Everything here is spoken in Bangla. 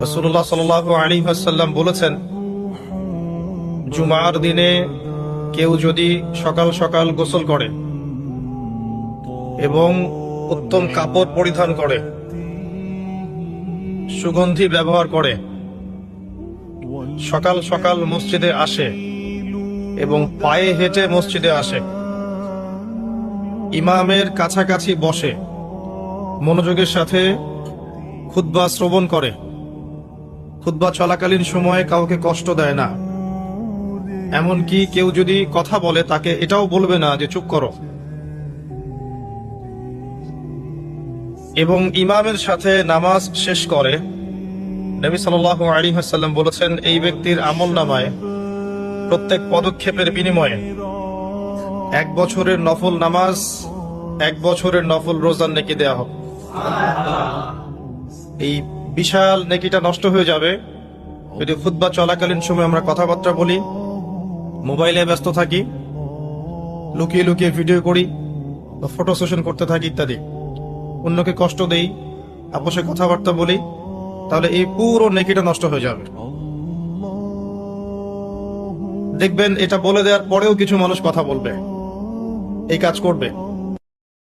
রাসূলুল্লাহ সাল্লাল্লাহু আলাইহি ওয়াসাল্লাম বলেছেন, জুমার দিনে কেউ যদি সকাল সকাল গোসল করে এবং উত্তম কাপড় পরিধান করে, সুগন্ধি ব্যবহার করে, সকাল সকাল মসজিদে আসে এবং পায়ে হেঁটে মসজিদে আসে, ইমামের কাছাকাছি বসে, মনোযোগের সাথে খুতবা শ্রবণ করে, খুতবা চলাকালীন সময়ে কাউকে কষ্ট দেয় না, এমনকি কেউ যদি কথা বলে তাকে এটাও বলবে না যে চুপ করো, এবং ইমামের সাথে নামাজ শেষ করে, নবী সাল্লাল্লাহু আলাইহি ওয়াসাল্লাম বলেছেন, এই ব্যক্তির আমলনামায় প্রত্যেক পদক্ষেপের বিনিময়ে 1 বছরের নফল নামাজ, 1 বছরের নফল রোজার নেকি দেয়া হবে। এই বিশাল নেকিটা নষ্ট হয়ে যাবে যদি খুতবা চলাকালীন সময় আমরা কথাবার্তা বলি, মোবাইলে ব্যস্ত থাকি, লুকিয়ে লুকিয়ে ভিডিও করি বা ফটো সেশন করতে থাকি ইত্যাদি, অন্যকে কষ্ট দেই, আপোষে কথাবার্তা বলি, তাহলে এই পুরো নেকিটা নষ্ট হয়ে যাবে। দেখবেন এটা বলে দেওয়ার পরেও কিছু মানুষ কথা বলবে, এই কাজ করবে।